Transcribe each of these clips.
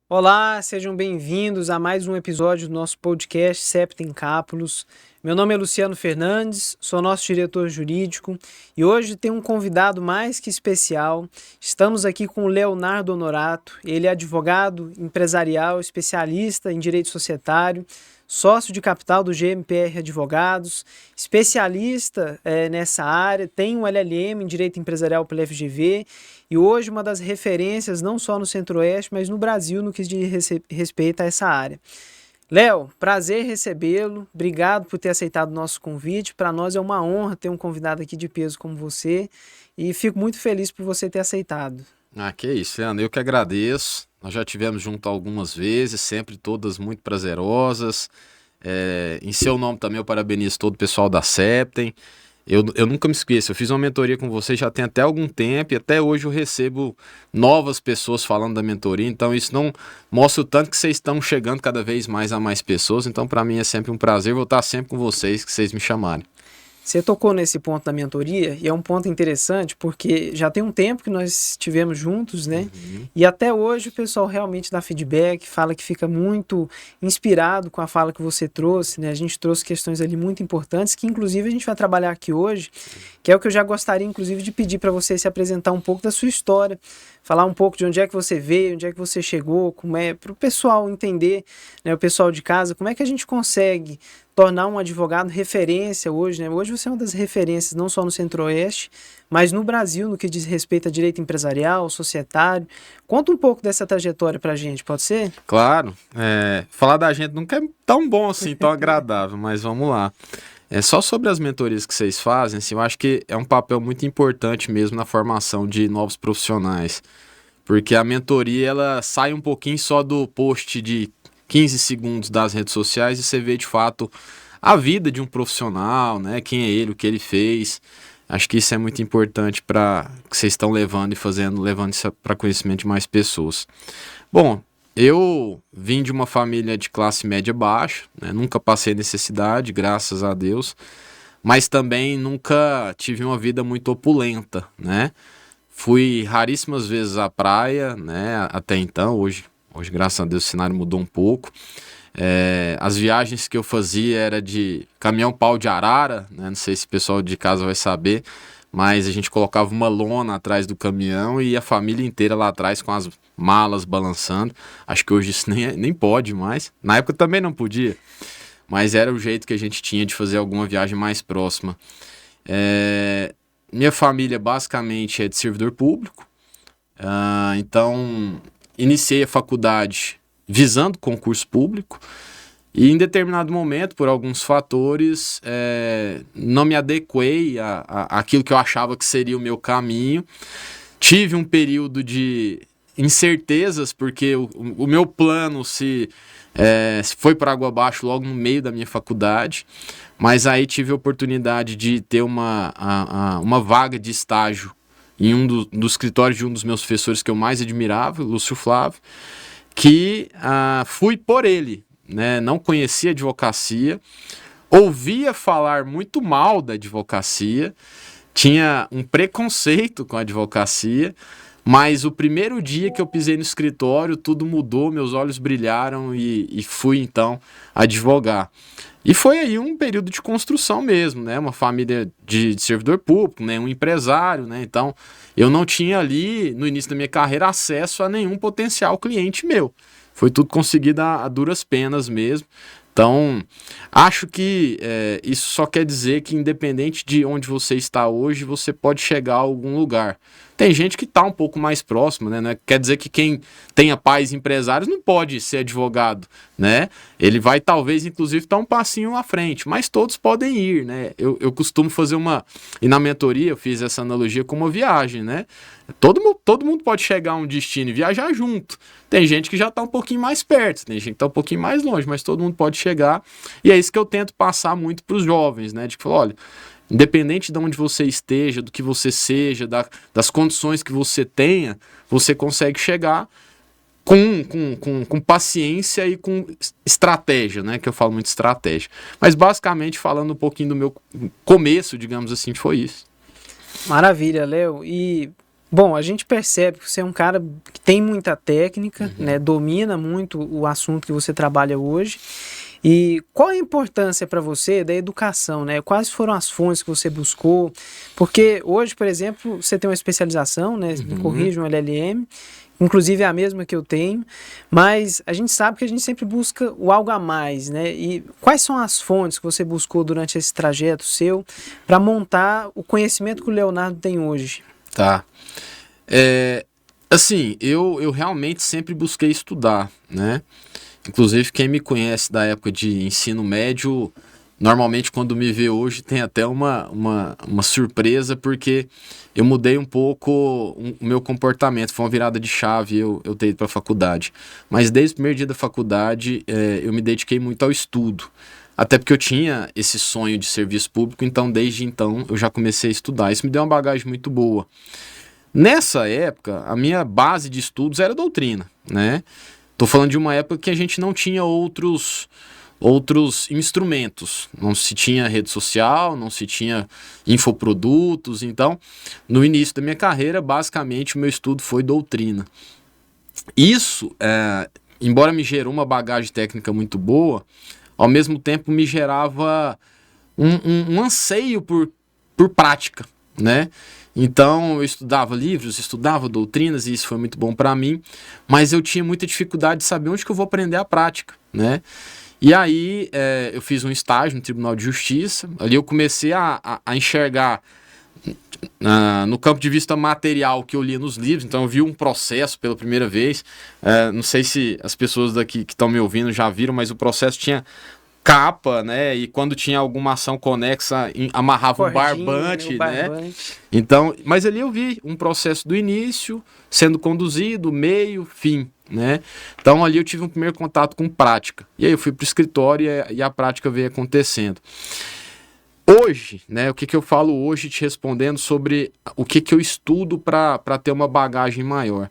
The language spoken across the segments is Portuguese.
Olá, sejam bem-vindos a mais um episódio do nosso podcast Septem Cápulos. Meu nome é Luciano Fernandes, sou nosso diretor jurídico e hoje tem um convidado mais que especial. Estamos aqui com o Leonardo Honorato, ele é advogado empresarial, especialista em direito societário, sócio de capital do GMPR Advogados, especialista nessa área, tem um LLM em Direito Empresarial pela FGV e hoje uma das referências não só no Centro-Oeste, mas no Brasil no que diz respeito a essa área. Léo, prazer recebê-lo, obrigado por ter aceitado o nosso convite, para nós é uma honra ter um convidado aqui de peso como você e fico muito feliz por você ter aceitado. Que isso, Leandro, eu que agradeço. Nós já tivemos junto algumas vezes, sempre todas muito prazerosas. Em seu nome também eu parabenizo todo o pessoal da Septem. Eu nunca me esqueço, eu fiz uma mentoria com vocês já tem até algum tempo e até hoje eu recebo novas pessoas falando da mentoria, então isso não mostra o tanto que vocês estão chegando cada vez mais a mais pessoas, então para mim é sempre um prazer, vou estar sempre com vocês, que vocês me chamarem. Você tocou nesse ponto da mentoria e é um ponto interessante porque já tem um tempo que nós estivemos juntos, né? E até hoje o pessoal realmente dá feedback, fala que fica muito inspirado com a fala que você trouxe, né? A gente trouxe questões ali muito importantes que inclusive a gente vai trabalhar aqui hoje, que é o que eu já gostaria inclusive de pedir para você se apresentar um pouco da sua história, falar um pouco de onde é que você veio, onde é que você chegou, como é, para o pessoal entender, né, o pessoal de casa, como é que a gente consegue tornar um advogado referência hoje, né? Hoje você é uma das referências não só no Centro-Oeste, mas no Brasil no que diz respeito a direito empresarial, societário. Conta um pouco dessa trajetória pra gente, pode ser? Claro, falar da gente nunca é tão bom assim, tão agradável, mas vamos lá. Só sobre as mentorias que vocês fazem, assim, eu acho que é um papel muito importante mesmo na formação de novos profissionais, porque a mentoria ela sai um pouquinho só do post de 15 segundos das redes sociais e você vê de fato a vida de um profissional, né? Quem é ele, o que ele fez. Acho que isso é muito importante para que vocês estão levando e fazendo, levando isso para conhecimento de mais pessoas. Bom, eu vim de uma família de classe média baixa, né? Nunca passei necessidade, graças a Deus, mas também nunca tive uma vida muito opulenta, né? Fui raríssimas vezes à praia, né? Até então, hoje graças a Deus, o cenário mudou um pouco. As viagens que eu fazia era de caminhão pau de arara, né? Não sei se o pessoal de casa vai saber, mas a gente colocava uma lona atrás do caminhão e a família inteira lá atrás com as malas balançando. Acho que hoje isso nem pode mais. Na época também não podia, mas era o jeito que a gente tinha de fazer alguma viagem mais próxima. Minha família basicamente é de servidor público, então iniciei a faculdade visando concurso público e em determinado momento, por alguns fatores, não me adequei àquilo que eu achava que seria o meu caminho. Tive um período de incertezas, porque o meu plano se foi para água abaixo logo no meio da minha faculdade, mas aí tive a oportunidade de ter uma vaga de estágio em dos escritórios de um dos meus professores que eu mais admirava, Lúcio Flávio, que fui por ele, né? Não conhecia advocacia, ouvia falar muito mal da advocacia, tinha um preconceito com a advocacia, mas o primeiro dia que eu pisei no escritório, tudo mudou, meus olhos brilharam e fui então advogar. E foi aí um período de construção mesmo, né? Uma família de servidor público, né? Um empresário, né? Então, eu não tinha ali, no início da minha carreira, acesso a nenhum potencial cliente meu. Foi tudo conseguido a duras penas mesmo. Então, acho que isso só quer dizer que independente de onde você está hoje, você pode chegar a algum lugar. Tem gente que está um pouco mais próximo, né? Não quer dizer que quem tenha pais empresários não pode ser advogado, né? Ele vai talvez, inclusive, estar um passinho à frente, mas todos podem ir, né? Eu costumo fazer e na mentoria eu fiz essa analogia com uma viagem, né? Todo mundo pode chegar a um destino e viajar junto. Tem gente que já está um pouquinho mais perto, tem gente que está um pouquinho mais longe, mas todo mundo pode chegar. E é isso que eu tento passar muito para os jovens, né? De que, olha, independente de onde você esteja, do que você seja, das condições que você tenha, você consegue chegar com paciência e com estratégia, né? Que eu falo muito estratégia. Mas basicamente, falando um pouquinho do meu começo, digamos assim, foi isso. Maravilha, Léo. E Bom, a gente percebe que você é um cara que tem muita técnica, né? Domina muito o assunto que você trabalha hoje. E qual a importância para você da educação, né? Quais foram as fontes que você buscou? Porque hoje, por exemplo, você tem uma especialização, né? Me corrija, um LLM, inclusive é a mesma que eu tenho, mas a gente sabe que a gente sempre busca o algo a mais, né? E quais são as fontes que você buscou durante esse trajeto seu para montar o conhecimento que o Leonardo tem hoje? Tá. Assim, eu realmente sempre busquei estudar, né? Inclusive, quem me conhece da época de ensino médio, normalmente quando me vê hoje tem até uma surpresa, porque eu mudei um pouco o meu comportamento, foi uma virada de chave eu ter ido para a faculdade. Mas desde o primeiro dia da faculdade, eu me dediquei muito ao estudo. Até porque eu tinha esse sonho de serviço público, então desde então eu já comecei a estudar. Isso me deu uma bagagem muito boa. Nessa época, a minha base de estudos era doutrina, né? Tô falando de uma época que a gente não tinha outros instrumentos. Não se tinha rede social, não se tinha infoprodutos. Então, no início da minha carreira, basicamente, o meu estudo foi doutrina. Isso, embora me gerou uma bagagem técnica muito boa, ao mesmo tempo me gerava um anseio por prática, né? Então eu estudava livros, estudava doutrinas e isso foi muito bom para mim, mas eu tinha muita dificuldade de saber onde que eu vou aprender a prática, né? E aí eu fiz um estágio no Tribunal de Justiça, ali eu comecei a enxergar no campo de vista material que eu lia nos livros, então eu vi um processo pela primeira vez, não sei se as pessoas daqui que estão me ouvindo já viram, mas o processo tinha capa, né? E quando tinha alguma ação conexa, amarrava um barbante, né? Então, mas ali eu vi um processo do início sendo conduzido, meio, fim, né? Então ali eu tive um primeiro contato com prática. E aí eu fui para o escritório e a prática veio acontecendo. Hoje, né? O que eu falo hoje te respondendo sobre o que eu estudo para ter uma bagagem maior.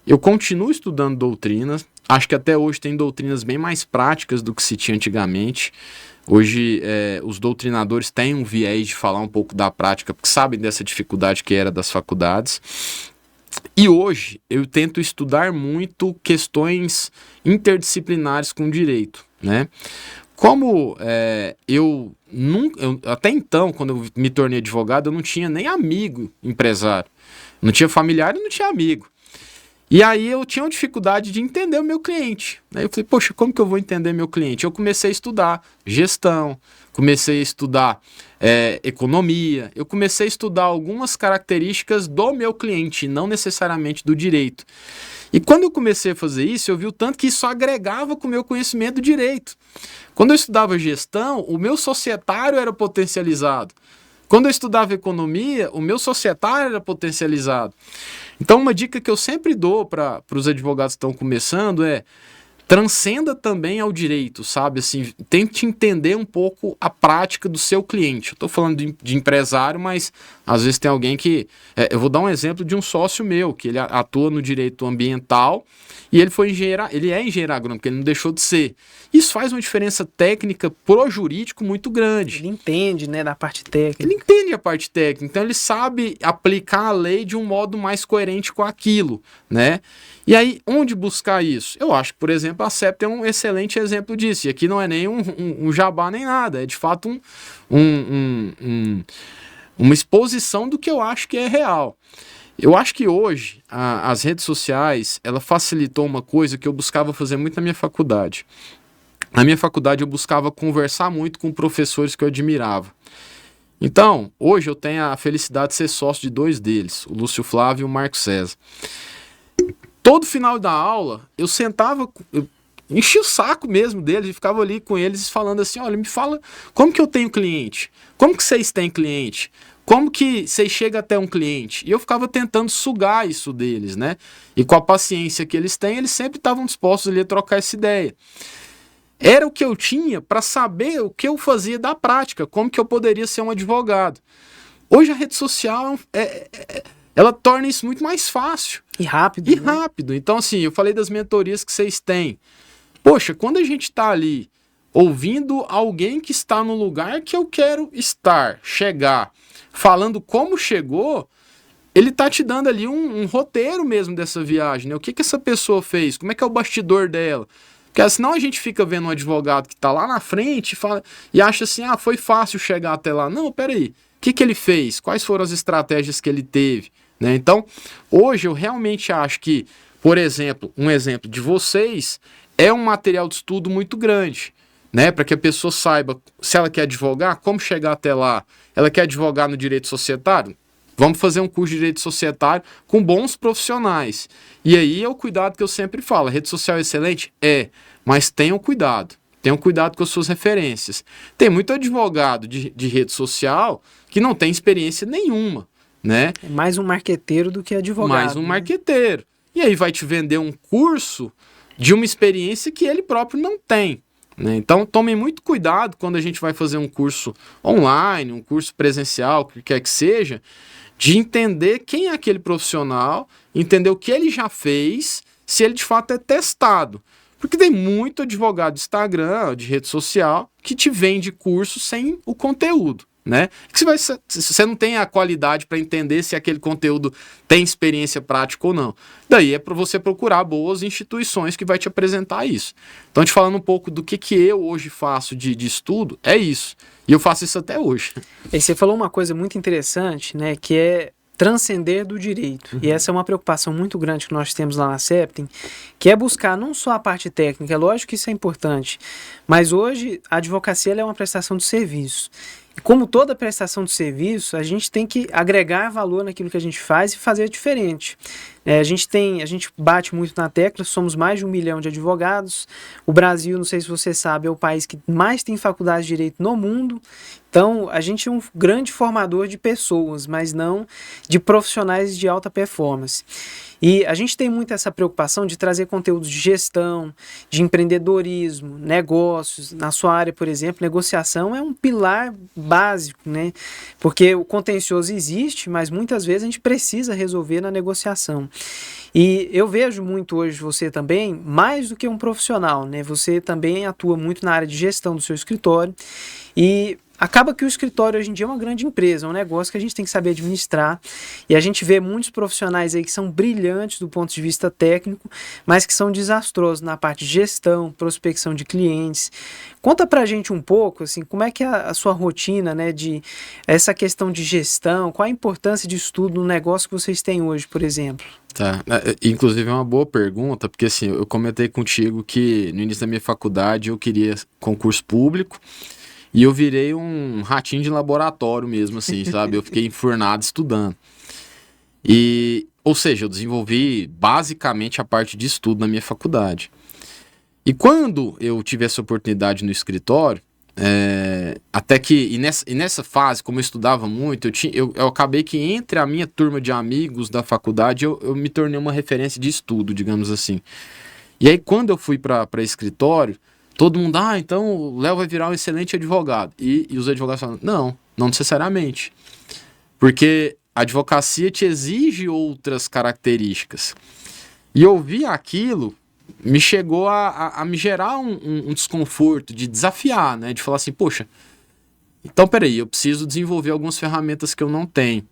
Eu continuo estudando doutrinas. Acho que até hoje tem doutrinas bem mais práticas do que se tinha antigamente. Hoje os doutrinadores têm um viés de falar um pouco da prática, porque sabem dessa dificuldade que era das faculdades. E hoje eu tento estudar muito questões interdisciplinares com direito, né? Como até então, quando eu me tornei advogado, eu não tinha nem amigo empresário. Não tinha familiar e não tinha amigo. E aí eu tinha uma dificuldade de entender o meu cliente. Aí eu falei, poxa, como que eu vou entender meu cliente? Eu comecei a estudar gestão, comecei a estudar economia, eu comecei a estudar algumas características do meu cliente, não necessariamente do direito. E quando eu comecei a fazer isso, eu vi o tanto que isso agregava com o meu conhecimento do direito. Quando eu estudava gestão, o meu societário era potencializado. Quando eu estudava economia, o meu societário era potencializado. Então, uma dica que eu sempre dou para os advogados que estão começando é transcenda também ao direito, sabe? Assim, tente entender um pouco a prática do seu cliente. Eu estou falando de empresário, mas às vezes tem alguém que... eu vou dar um exemplo de um sócio meu, que ele atua no direito ambiental e ele é engenheiro agrônomo, porque ele não deixou de ser. Isso faz uma diferença técnica pro jurídico muito grande. Ele entende, né, da parte técnica. Ele entende a parte técnica, então ele sabe aplicar a lei de um modo mais coerente com aquilo, né? E aí, onde buscar isso? Eu acho que, por exemplo, a CEPT é um excelente exemplo disso. E aqui não é nem um jabá nem nada, é de fato uma exposição do que eu acho que é real. Eu acho que hoje as redes sociais, ela facilitou uma coisa que eu buscava fazer muito na minha faculdade. Na minha faculdade eu buscava conversar muito com professores que eu admirava. Então, hoje eu tenho a felicidade de ser sócio de dois deles, o Lúcio Flávio e o Marco César. Todo final da aula, eu sentava, eu enchia o saco mesmo deles e ficava ali com eles falando assim, olha, me fala como que eu tenho cliente? Como que vocês têm cliente? Como que vocês chegam até um cliente? E eu ficava tentando sugar isso deles, né? E com a paciência que eles têm, eles sempre estavam dispostos ali a trocar essa ideia. Era o que eu tinha para saber o que eu fazia da prática, como que eu poderia ser um advogado. Hoje a rede social ela torna isso muito mais fácil. E rápido. E rápido. Então, assim, eu falei das mentorias que vocês têm. Poxa, quando a gente está ali ouvindo alguém que está no lugar que eu quero estar, chegar, falando como chegou, ele tá te dando ali um roteiro mesmo dessa viagem, né? O que essa pessoa fez? Como é que é o bastidor dela? Porque senão a gente fica vendo um advogado que tá lá na frente e acha assim, foi fácil chegar até lá. Não, peraí, o que ele fez? Quais foram as estratégias que ele teve? Né? Então, hoje eu realmente acho que, por exemplo, um exemplo de vocês é um material de estudo muito grande, né? Para que a pessoa saiba, se ela quer advogar, como chegar até lá. Ela quer advogar no direito societário? Vamos fazer um curso de direito societário com bons profissionais. E aí é o cuidado que eu sempre falo. A rede social é excelente? É, mas tenham cuidado. Tenham cuidado com as suas referências. Tem muito advogado de rede social que não tem experiência nenhuma, né? É mais um marqueteiro do que advogado. Mais um marqueteiro. E aí vai te vender um curso de uma experiência que ele próprio não tem. Né? Então, tomem muito cuidado quando a gente vai fazer um curso online, um curso presencial, o que quer que seja, de entender quem é aquele profissional, entender o que ele já fez, se ele de fato é testado. Porque tem muito advogado de Instagram, de rede social, que te vende curso sem o conteúdo. Né? Que você não tem a qualidade para entender se aquele conteúdo tem experiência prática ou não. Daí é para você procurar boas instituições que vai te apresentar isso. Então, te falando um pouco do que eu hoje faço de estudo, é isso. E eu faço isso até hoje. E você falou uma coisa muito interessante, né, que é transcender do direito. E essa é uma preocupação muito grande que nós temos lá na Septem, que é buscar não só a parte técnica, é lógico que isso é importante, mas hoje a advocacia ela é uma prestação de serviço. E como toda prestação de serviço, a gente tem que agregar valor naquilo que a gente faz e fazer diferente. A gente bate muito na tecla, somos mais de 1 milhão de advogados. O Brasil, não sei se você sabe, é o país que mais tem faculdade de direito no mundo. Então, a gente é um grande formador de pessoas, mas não de profissionais de alta performance. E a gente tem muito essa preocupação de trazer conteúdos de gestão, de empreendedorismo, negócios. Na sua área, por exemplo, negociação é um pilar básico, né? Porque o contencioso existe, mas muitas vezes a gente precisa resolver na negociação. E eu vejo muito hoje você também, mais do que um profissional, né? Você também atua muito na área de gestão do seu escritório e acaba que o escritório hoje em dia é uma grande empresa, é um negócio que a gente tem que saber administrar, e a gente vê muitos profissionais aí que são brilhantes do ponto de vista técnico, mas que são desastrosos na parte de gestão, prospecção de clientes. Conta pra gente um pouco, assim, como é que é a sua rotina, né, de essa questão de gestão, qual a importância de estudo no negócio que vocês têm hoje, por exemplo? Tá, inclusive é uma boa pergunta, porque assim, eu comentei contigo que no início da minha faculdade eu queria concurso público, e eu virei um ratinho de laboratório mesmo, assim, sabe? Eu fiquei enfurnado estudando. Ou seja, eu desenvolvi basicamente a parte de estudo na minha faculdade. E quando eu tive essa oportunidade no escritório, até que, nessa fase, como eu estudava muito, eu acabei que entre a minha turma de amigos da faculdade, eu me tornei uma referência de estudo, digamos assim. E aí, quando eu fui para escritório, todo mundo, então o Léo vai virar um excelente advogado. E os advogados falam, não necessariamente. Porque a advocacia te exige outras características. E ouvir aquilo me chegou a me gerar um desconforto, de desafiar, né? De falar assim, poxa, então peraí, eu preciso desenvolver algumas ferramentas que eu não tenho.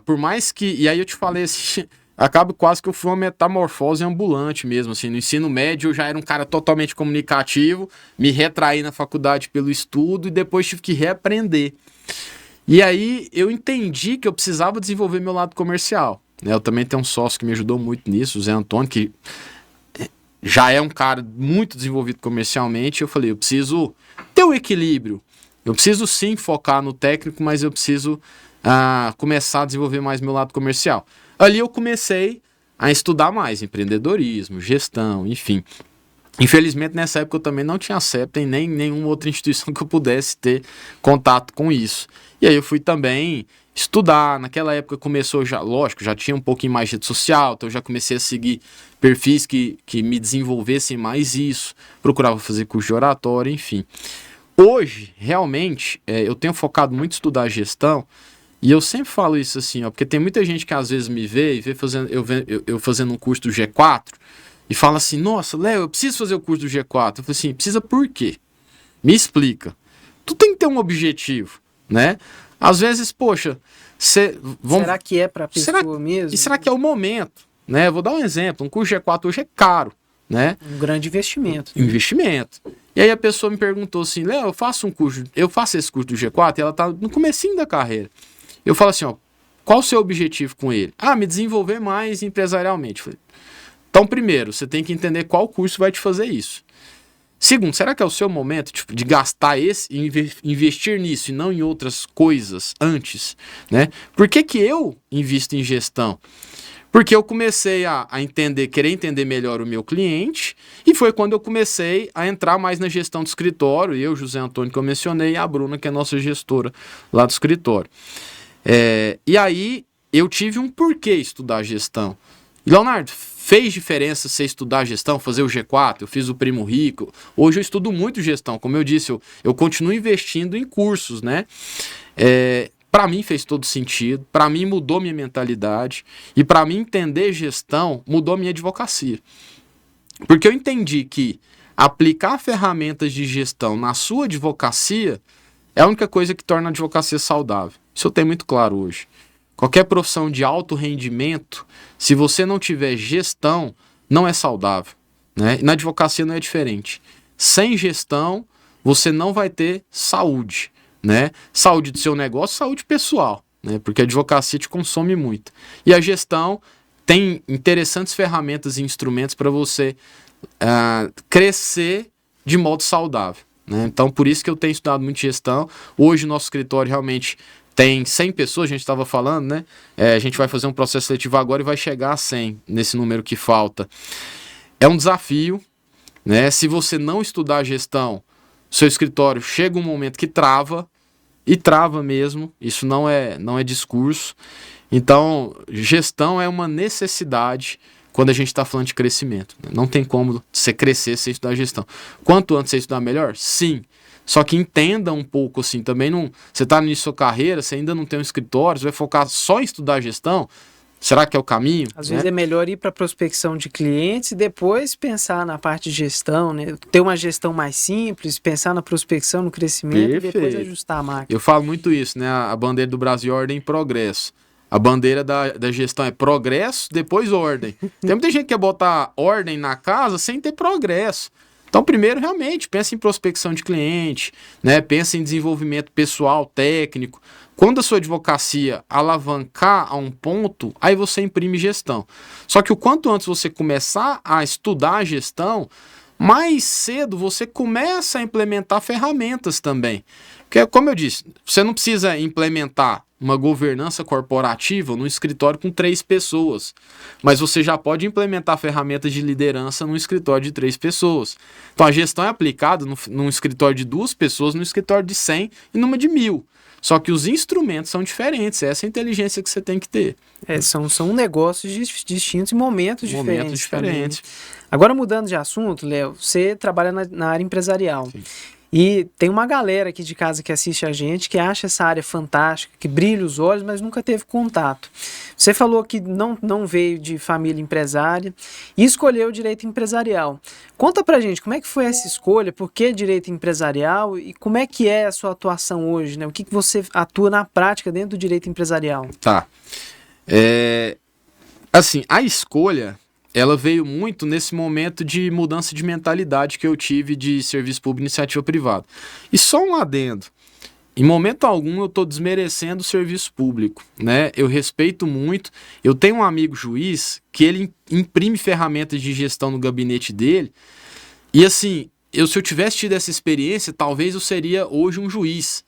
Por mais que... E aí eu te falei assim... Acaba quase que eu fui uma metamorfose ambulante mesmo, assim, no ensino médio eu já era um cara totalmente comunicativo, me retraí na faculdade pelo estudo e depois tive que reaprender. E aí eu entendi que eu precisava desenvolver meu lado comercial, né? Eu também tenho um sócio que me ajudou muito nisso, o Zé Antônio, que já é um cara muito desenvolvido comercialmente. Eu falei, eu preciso ter um equilíbrio, eu preciso sim focar no técnico, mas eu preciso começar a desenvolver mais meu lado comercial. Ali eu comecei a estudar mais empreendedorismo, gestão, enfim. Infelizmente, nessa época eu também não tinha Septem nem nenhuma outra instituição que eu pudesse ter contato com isso. E aí eu fui também estudar. Naquela época começou já, lógico, já tinha um pouquinho mais de rede social, então eu já comecei a seguir perfis que me desenvolvessem mais isso. Procurava fazer curso de oratória, enfim. Hoje, realmente, eu tenho focado muito em estudar gestão. E eu sempre falo isso assim, porque tem muita gente que às vezes me vê e vê eu fazendo um curso do G4 e fala assim, nossa, Léo, eu preciso fazer o curso do G4. Eu falo assim, precisa por quê? Me explica. Tu tem que ter um objetivo, né? Às vezes, poxa, será que é para a pessoa mesmo? E será que é o momento? Né? Vou dar um exemplo, um curso G4 hoje é caro, né? Um grande investimento. Investimento. E aí a pessoa me perguntou assim, Léo, eu faço esse curso do G4 e ela tá no comecinho da carreira. Eu falo assim, ó, qual o seu objetivo com ele? Me desenvolver mais empresarialmente. Eu falei, então, primeiro, você tem que entender qual curso vai te fazer isso. Segundo, será que é o seu momento de gastar investir nisso e não em outras coisas antes, né? Por que eu invisto em gestão? Porque eu comecei a querer entender melhor o meu cliente, e foi quando eu comecei a entrar mais na gestão do escritório, José Antônio, que eu mencionei, e a Bruna, que é nossa gestora lá do escritório. E aí, eu tive um porquê estudar gestão. E, Leonardo, fez diferença você estudar gestão, fazer o G4, eu fiz o Primo Rico. Hoje eu estudo muito gestão, como eu disse, eu continuo investindo em cursos, né? Para mim fez todo sentido, para mim mudou minha mentalidade, e para mim entender gestão mudou minha advocacia. Porque eu entendi que aplicar ferramentas de gestão na sua advocacia é a única coisa que torna a advocacia saudável. Isso eu tenho muito claro hoje. Qualquer profissão de alto rendimento, se você não tiver gestão, não é saudável, né? E na advocacia não é diferente. Sem gestão, você não vai ter saúde, né? Saúde do seu negócio, saúde pessoal, né? Porque a advocacia te consome muito. E a gestão tem interessantes ferramentas e instrumentos para você crescer de modo saudável, né? Então, por isso que eu tenho estudado muito gestão. Hoje, o nosso escritório realmente tem 100 pessoas, a gente estava falando, né? A gente vai fazer um processo seletivo agora e vai chegar a 100 nesse número que falta. É um desafio, né? Se você não estudar gestão, seu escritório chega um momento que trava, e trava mesmo, isso não é discurso. Então, gestão é uma necessidade quando a gente está falando de crescimento, né? Não tem como você crescer sem estudar gestão. Quanto antes você estudar melhor? Sim. Só que entenda um pouco assim, também não. Você está no início da sua carreira, você ainda não tem um escritório, você vai focar só em estudar gestão? Será que é o caminho? Às vezes é melhor ir para a prospecção de clientes e depois pensar na parte de gestão, né? Ter uma gestão mais simples, pensar na prospecção, no crescimento. Perfeito. E depois ajustar a máquina. Eu falo muito isso, né? A bandeira do Brasil é ordem e progresso. A bandeira da gestão é progresso, depois ordem. Tem muita gente que quer botar ordem na casa sem ter progresso. Então, primeiro, realmente, pensa em prospecção de cliente, né? Pensa em desenvolvimento pessoal, técnico. Quando a sua advocacia alavancar a um ponto, aí você imprime gestão. Só que o quanto antes você começar a estudar a gestão, mais cedo você começa a implementar ferramentas também. Porque, como eu disse, você não precisa implementar uma governança corporativa num escritório com 3 pessoas, mas você já pode implementar ferramentas de liderança num escritório de 3 pessoas. Então a gestão é aplicada num escritório de 2 pessoas, num escritório de 100 e numa de 1000. Só que os instrumentos são diferentes, essa é a inteligência que você tem que ter. São negócios distintos e momentos diferentes. Agora, mudando de assunto, Léo, você trabalha na área empresarial. Sim. E tem uma galera aqui de casa que assiste a gente que acha essa área fantástica, que brilha os olhos, mas nunca teve contato. Você falou que não veio de família empresária e escolheu o direito empresarial. Conta pra gente, como é que foi essa escolha, por que direito empresarial e como é que é a sua atuação hoje, né? O que você atua na prática dentro do direito empresarial? Tá. Assim, a escolha, ela veio muito nesse momento de mudança de mentalidade que eu tive de serviço público e iniciativa privada. E só um adendo. Em momento algum eu estou desmerecendo o serviço público, né? Eu respeito muito. Eu tenho um amigo juiz que ele imprime ferramentas de gestão no gabinete dele. E assim, se eu tivesse tido essa experiência, talvez eu seria hoje um juiz,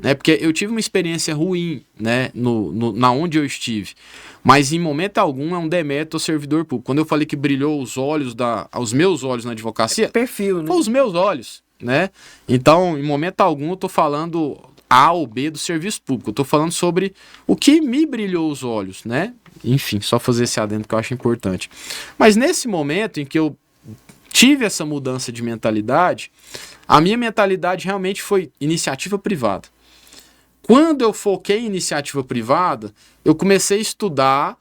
né? Porque eu tive uma experiência ruim, né? Na onde eu estive. Mas em momento algum é um demérito ao servidor público. Quando eu falei que brilhou os meus olhos na advocacia, perfil, né? Foi os meus olhos, né? Então, em momento algum eu estou falando A ou B do serviço público. Eu estou falando sobre o que me brilhou os olhos, né? Enfim, só fazer esse adendo que eu acho importante. Mas nesse momento em que eu tive essa mudança de mentalidade, a minha mentalidade realmente foi iniciativa privada. Quando eu foquei em iniciativa privada, eu comecei a estudar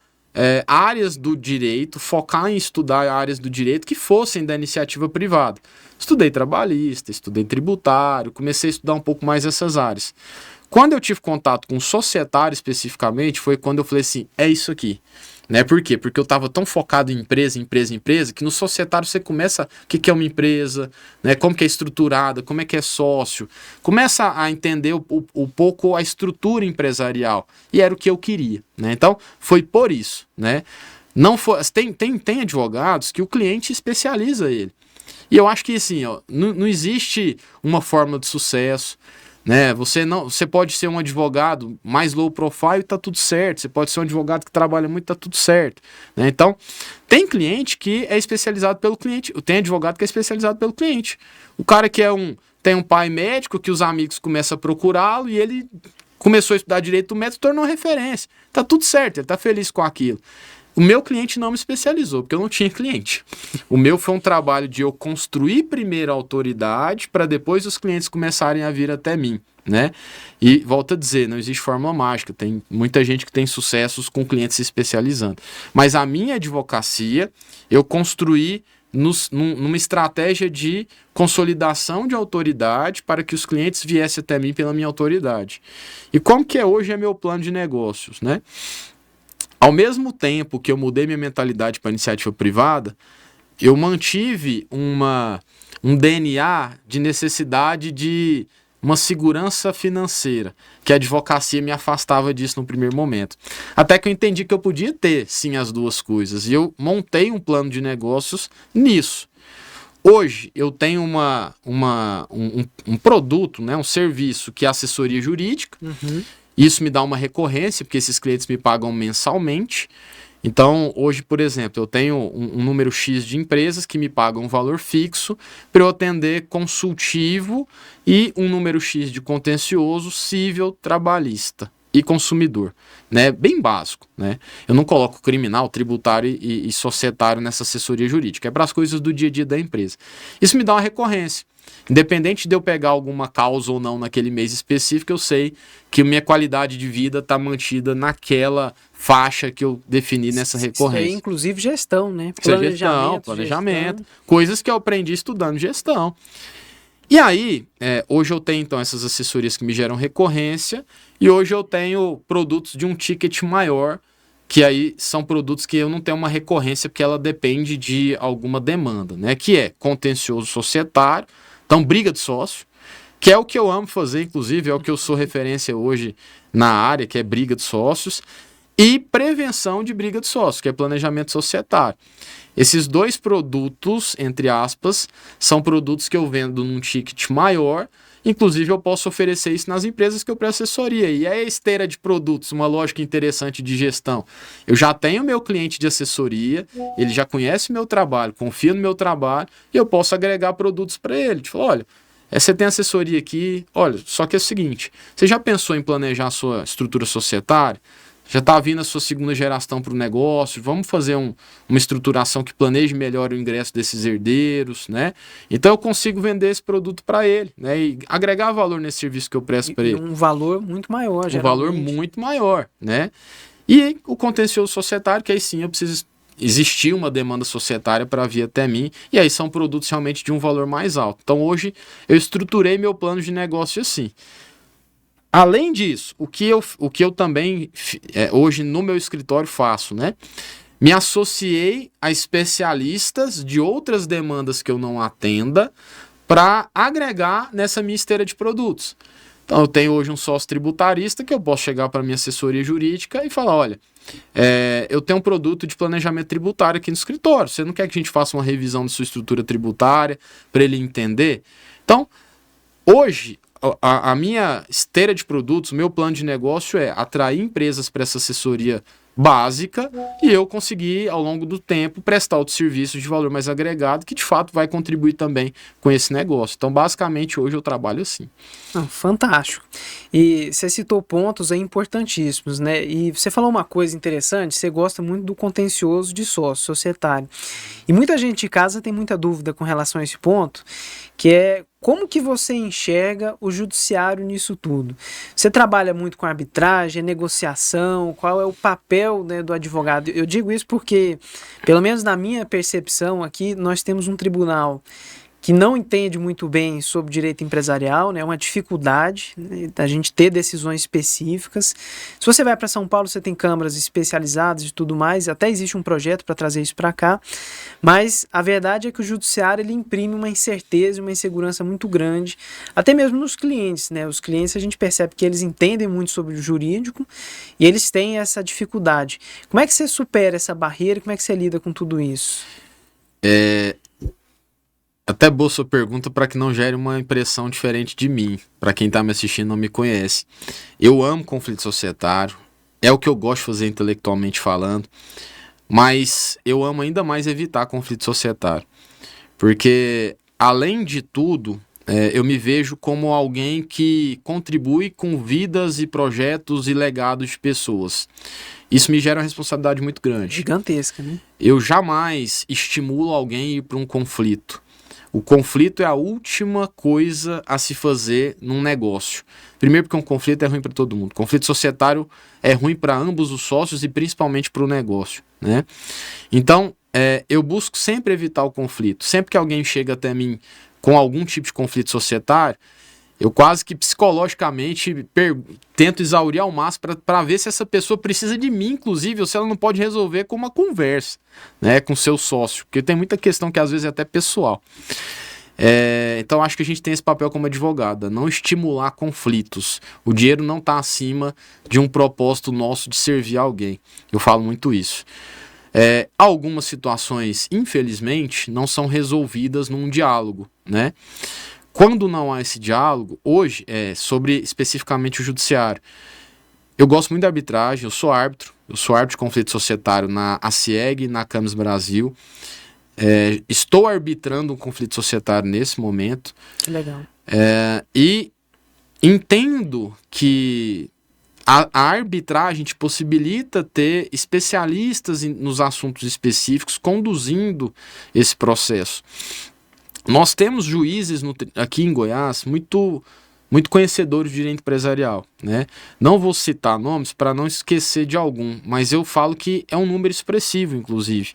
áreas do direito, focar em estudar áreas do direito que fossem da iniciativa privada. Estudei trabalhista, estudei tributário, comecei a estudar um pouco mais essas áreas. Quando eu tive contato com o societário especificamente, foi quando eu falei assim, é isso aqui. Né? Por quê? Porque eu estava tão focado em empresa, que no societário você começa o que é uma empresa, né? Como que é estruturada, como é que é sócio, começa a entender um pouco a estrutura empresarial, e era o que eu queria. Né? Então, foi por isso. Né? Não foi, tem advogados que o cliente especializa ele. E eu acho que assim, ó, não existe uma fórmula de sucesso. Né? Você pode ser um advogado mais low profile e tá tudo certo. Você pode ser um advogado que trabalha muito e tá tudo certo. Né? Então, tem cliente que é especializado pelo cliente. Tem advogado que é especializado pelo cliente. O cara que tem um pai médico que os amigos começam a procurá-lo e ele começou a estudar direito do médico e tornou referência. Tá tudo certo, ele tá feliz com aquilo. O meu cliente não me especializou, porque eu não tinha cliente. O meu foi um trabalho de eu construir primeiro a autoridade para depois os clientes começarem a vir até mim, né? E volto a dizer, não existe fórmula mágica. Tem muita gente que tem sucessos com clientes se especializando. Mas a minha advocacia, eu construí numa estratégia de consolidação de autoridade para que os clientes viessem até mim pela minha autoridade. E como que hoje é meu plano de negócios, né? Ao mesmo tempo que eu mudei minha mentalidade para a iniciativa privada, eu mantive um DNA de necessidade de uma segurança financeira, que a advocacia me afastava disso no primeiro momento. Até que eu entendi que eu podia ter, sim, as duas coisas. E eu montei um plano de negócios nisso. Hoje eu tenho um produto, né, um serviço que é assessoria jurídica. Uhum. Isso me dá uma recorrência, porque esses clientes me pagam mensalmente. Então, hoje, por exemplo, eu tenho um número X de empresas que me pagam um valor fixo para eu atender consultivo e um número X de contencioso, civil, trabalhista e consumidor, né? Bem básico, né? Eu não coloco criminal, tributário e societário nessa assessoria jurídica, é para as coisas do dia a dia da empresa. Isso me dá uma recorrência. Independente de eu pegar alguma causa ou não naquele mês específico, eu sei que minha qualidade de vida está mantida naquela faixa que eu defini nessa recorrência. Isso é inclusive gestão, né? Planejamento. Coisas que eu aprendi estudando gestão. E aí, hoje eu tenho então essas assessorias que me geram recorrência e hoje eu tenho produtos de um ticket maior, que aí são produtos que eu não tenho uma recorrência porque ela depende de alguma demanda, né? Que é contencioso societário, então briga de sócio, que é o que eu amo fazer, inclusive, é o que eu sou referência hoje na área, que é briga de sócios, e prevenção de briga de sócios, que é planejamento societário. Esses dois produtos, entre aspas, são produtos que eu vendo num ticket maior. Inclusive, eu posso oferecer isso nas empresas que eu presto assessoria. E a esteira de produtos, uma lógica interessante de gestão. Eu já tenho meu cliente de assessoria, ele já conhece o meu trabalho, confia no meu trabalho, e eu posso agregar produtos para ele. Tipo, olha, você tem assessoria aqui, olha, só que é o seguinte, você já pensou em planejar a sua estrutura societária? Já está vindo a sua segunda geração para o negócio, vamos fazer uma estruturação que planeje melhor o ingresso desses herdeiros, né? Então eu consigo vender esse produto para ele, né? E agregar valor nesse serviço que eu presto para ele. Um valor muito maior, geralmente. Um valor muito maior, né? E o contencioso societário, que aí sim eu preciso existir uma demanda societária para vir até mim, e aí são produtos realmente de um valor mais alto. Então hoje eu estruturei meu plano de negócio assim. Além disso, o que eu também hoje no meu escritório faço, né? Me associei a especialistas de outras demandas que eu não atenda para agregar nessa minha esteira de produtos. Então eu tenho hoje um sócio tributarista que eu posso chegar para minha assessoria jurídica e falar, olha, eu tenho um produto de planejamento tributário aqui no escritório, você não quer que a gente faça uma revisão de sua estrutura tributária para ele entender? Então, hoje, a minha esteira de produtos, o meu plano de negócio é atrair empresas para essa assessoria básica e eu conseguir, ao longo do tempo, prestar outros serviços de valor mais agregado que, de fato, vai contribuir também com esse negócio. Então, basicamente, hoje eu trabalho assim. Fantástico. E você citou pontos aí importantíssimos, né? E você falou uma coisa interessante, você gosta muito do contencioso de sócio societário. E muita gente de casa tem muita dúvida com relação a esse ponto, que é como que você enxerga o judiciário nisso tudo? Você trabalha muito com arbitragem, negociação, qual é o papel, né, do advogado? Eu digo isso porque, pelo menos na minha percepção aqui, nós temos um tribunal que não entende muito bem sobre direito empresarial, né? É uma dificuldade, né, da gente ter decisões específicas. Se você vai para São Paulo, você tem câmaras especializadas e tudo mais, até existe um projeto para trazer isso para cá, mas a verdade é que o judiciário ele imprime uma incerteza e uma insegurança muito grande, até mesmo nos clientes, né? Os clientes a gente percebe que eles entendem muito sobre o jurídico e eles têm essa dificuldade. Como é que você supera essa barreira e como é que você lida com tudo isso? Até boa sua pergunta para que não gere uma impressão diferente de mim, para quem está me assistindo e não me conhece. Eu amo conflito societário, é o que eu gosto de fazer intelectualmente falando, mas eu amo ainda mais evitar conflito societário, porque além de tudo, eu me vejo como alguém que contribui com vidas e projetos e legados de pessoas. Isso me gera uma responsabilidade muito grande. Gigantesca, né? Eu jamais estimulo alguém a ir para um conflito. O conflito é a última coisa a se fazer num negócio. Primeiro porque um conflito é ruim para todo mundo. Conflito societário é ruim para ambos os sócios e principalmente para o negócio, né? Então, eu busco sempre evitar o conflito. Sempre que alguém chega até mim com algum tipo de conflito societário, eu quase que psicologicamente tento exaurir ao máximo para ver se essa pessoa precisa de mim, inclusive, ou se ela não pode resolver com uma conversa, né, com seu sócio, porque tem muita questão que às vezes é até pessoal. Então acho que a gente tem esse papel como advogada, não estimular conflitos. O dinheiro não está acima de um propósito nosso de servir alguém. Eu falo muito isso. Algumas situações, infelizmente, não são resolvidas num diálogo, né? Quando não há esse diálogo, hoje, sobre especificamente o judiciário, eu gosto muito da arbitragem, eu sou árbitro de conflito societário na ACIEG e na Camis Brasil. Estou arbitrando um conflito societário nesse momento. Que legal. E entendo que a arbitragem te possibilita ter especialistas nos assuntos específicos conduzindo esse processo. Nós temos juízes aqui em Goiás muito conhecedores de direito empresarial, né? Não vou citar nomes para não esquecer de algum, mas eu falo que é um número expressivo, inclusive.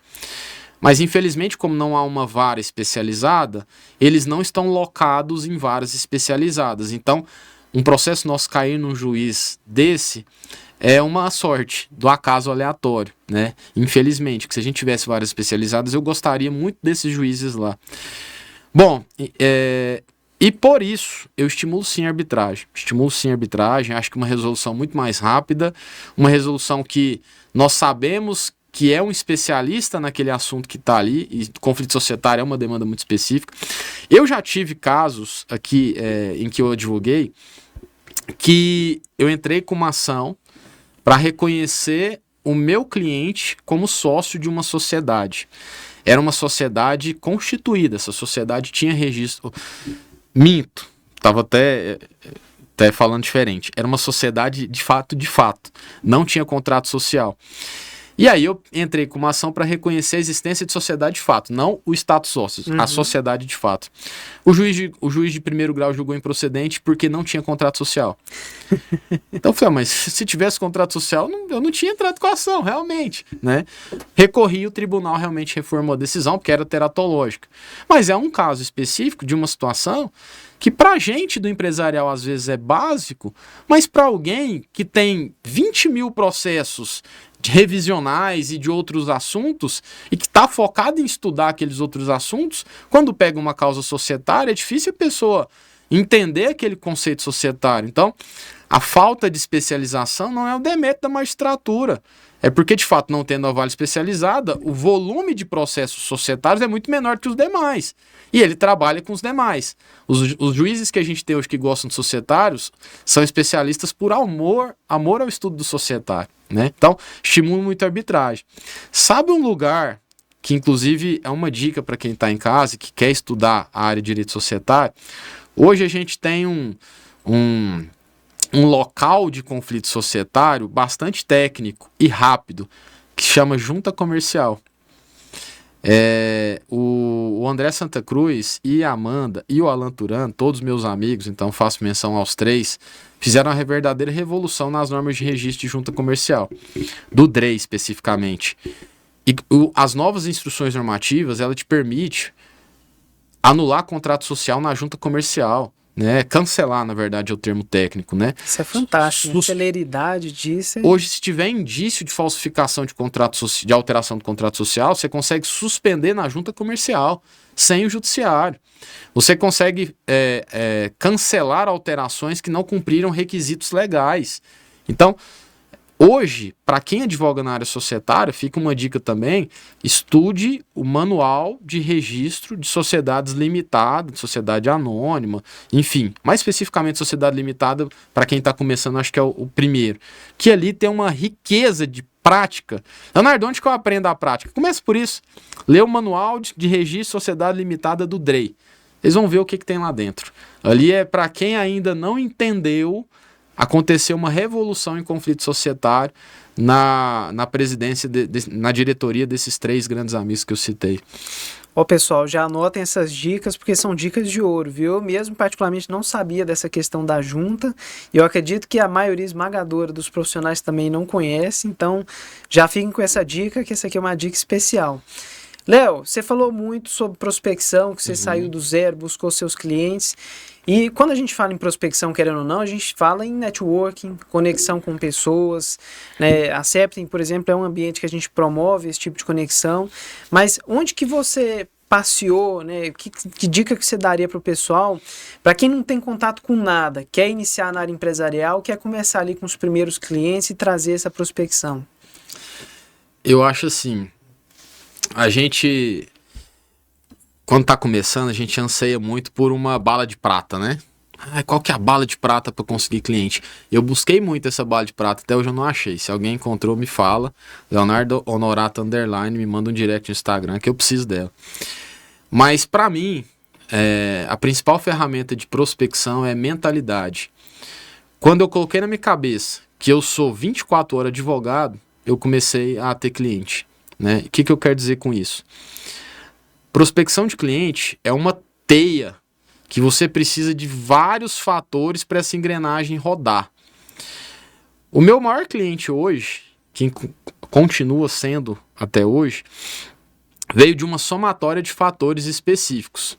Mas, infelizmente, como não há uma vara especializada, eles não estão locados em varas especializadas. Então, um processo nosso cair num juiz desse é uma sorte do acaso aleatório, né? Infelizmente, que se a gente tivesse varas especializadas, eu gostaria muito desses juízes lá. Bom, e por isso eu estimulo sim a arbitragem. Acho que uma resolução muito mais rápida, uma resolução que nós sabemos que é um especialista naquele assunto que está ali, e conflito societário é uma demanda muito específica. Eu já tive casos aqui em que eu advoguei, que eu entrei com uma ação para reconhecer o meu cliente como sócio de uma sociedade. Era uma sociedade constituída, essa sociedade tinha registro. Minto, estava até falando diferente. Era uma sociedade de fato, não tinha contrato social. E aí eu entrei com uma ação para reconhecer a existência de sociedade de fato, não o status sócio, a sociedade de fato. O juiz de primeiro grau julgou improcedente porque não tinha contrato social. Então eu falei, mas se tivesse contrato social, eu não tinha entrado com a ação, realmente, né? Recorri, o tribunal realmente reformou a decisão, porque era teratológica. Mas é um caso específico de uma situação que pra gente do empresarial às vezes é básico, mas para alguém que tem 20 mil processos revisionais e de outros assuntos e que está focado em estudar aqueles outros assuntos, quando pega uma causa societária é difícil a pessoa entender aquele conceito societário. Então, a falta de especialização não é o demérito da magistratura. É porque, de fato, não tendo a vara especializada, o volume de processos societários é muito menor que os demais. E ele trabalha com os demais. Os juízes que a gente tem hoje que gostam de societários são especialistas por amor ao estudo do societário, né? Então, estimulo muito a arbitragem. Sabe um lugar que, inclusive, é uma dica para quem está em casa e que quer estudar a área de direito societário? Hoje a gente tem um local de conflito societário bastante técnico e rápido, que se chama Junta Comercial. O André Santa Cruz e a Amanda e o Alan Turan, todos meus amigos, então faço menção aos três, fizeram uma verdadeira revolução nas normas de registro de junta comercial, do DREI especificamente. E as novas instruções normativas, ela te permite anular contrato social na junta comercial, né? Cancelar, na verdade, é o termo técnico, né? Isso é fantástico, a celeridade disso. Hoje, se tiver indício de falsificação de de alteração do contrato social, você consegue suspender na junta comercial, sem o judiciário. Você consegue cancelar alterações que não cumpriram requisitos legais. Então, hoje, para quem advoga na área societária, fica uma dica também: estude o manual de registro de sociedades limitadas, de sociedade anônima, enfim, mais especificamente sociedade limitada, para quem está começando, acho que é o primeiro, que ali tem uma riqueza de prática. Leonardo, onde que eu aprendo a prática? Começa por isso. Lê o manual de registro de sociedade limitada do DREI. Eles vão ver o que tem lá dentro. Ali é para quem ainda não entendeu. Aconteceu uma revolução em conflito societário na presidência, na diretoria desses 3 grandes amigos que eu citei. Ó, pessoal, já anotem essas dicas, porque são dicas de ouro, viu? Eu mesmo, particularmente, não sabia dessa questão da junta, e eu acredito que a maioria esmagadora dos profissionais também não conhece, então já fiquem com essa dica, que essa aqui é uma dica especial. Léo, você falou muito sobre prospecção, que você saiu do zero, buscou seus clientes. E quando a gente fala em prospecção, querendo ou não, a gente fala em networking, conexão com pessoas, né? A Septem, por exemplo, é um ambiente que a gente promove esse tipo de conexão. Mas onde que você passeou, né? Que dica que você daria para o pessoal, para quem não tem contato com nada, quer iniciar na área empresarial, quer começar ali com os primeiros clientes e trazer essa prospecção? Eu acho assim, a gente, quando tá começando, a gente anseia muito por uma bala de prata, né? Qual que é a bala de prata para conseguir cliente? Eu busquei muito essa bala de prata, até hoje eu não achei. Se alguém encontrou, me fala. Leonardo Honorato _ me manda um direct no Instagram que eu preciso dela. Mas para mim, a principal ferramenta de prospecção é mentalidade. Quando eu coloquei na minha cabeça que eu sou 24 horas advogado, eu comecei a ter cliente, né? O que eu quero dizer com isso? Prospecção de cliente é uma teia que você precisa de vários fatores para essa engrenagem rodar. O meu maior cliente hoje, que continua sendo até hoje, veio de uma somatória de fatores específicos.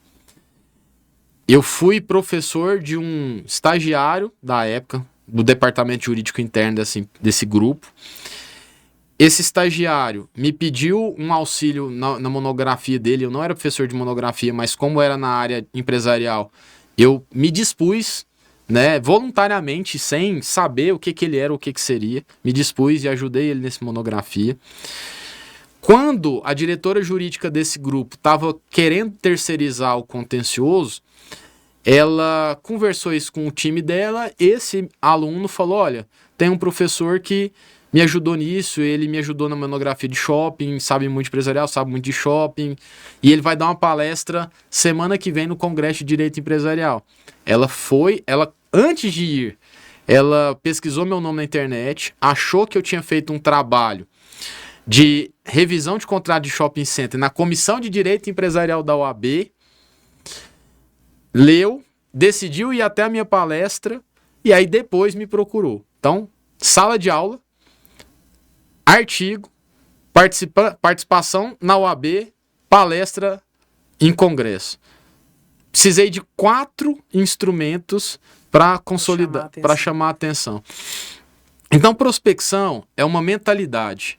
Eu fui professor de um estagiário da época, do departamento jurídico interno desse grupo. Esse estagiário me pediu um auxílio na monografia dele. Eu não era professor de monografia, mas como era na área empresarial, eu me dispus, né, voluntariamente, sem saber o que ele era, o que seria, me dispus e ajudei ele nessa monografia. Quando a diretora jurídica desse grupo estava querendo terceirizar o contencioso, ela conversou isso com o time dela. Esse aluno falou: olha, tem um professor que me ajudou nisso, ele me ajudou na monografia de shopping, sabe muito de empresarial, sabe muito de shopping, e ele vai dar uma palestra semana que vem no Congresso de Direito Empresarial. Ela antes de ir, ela pesquisou meu nome na internet, achou que eu tinha feito um trabalho de revisão de contrato de shopping center na Comissão de Direito Empresarial da OAB, leu, decidiu ir até a minha palestra, e aí depois me procurou. Então, sala de aula, artigo, participação na OAB, palestra em congresso. Precisei de 4 instrumentos para consolidar, para chamar a atenção. Então, prospecção é uma mentalidade.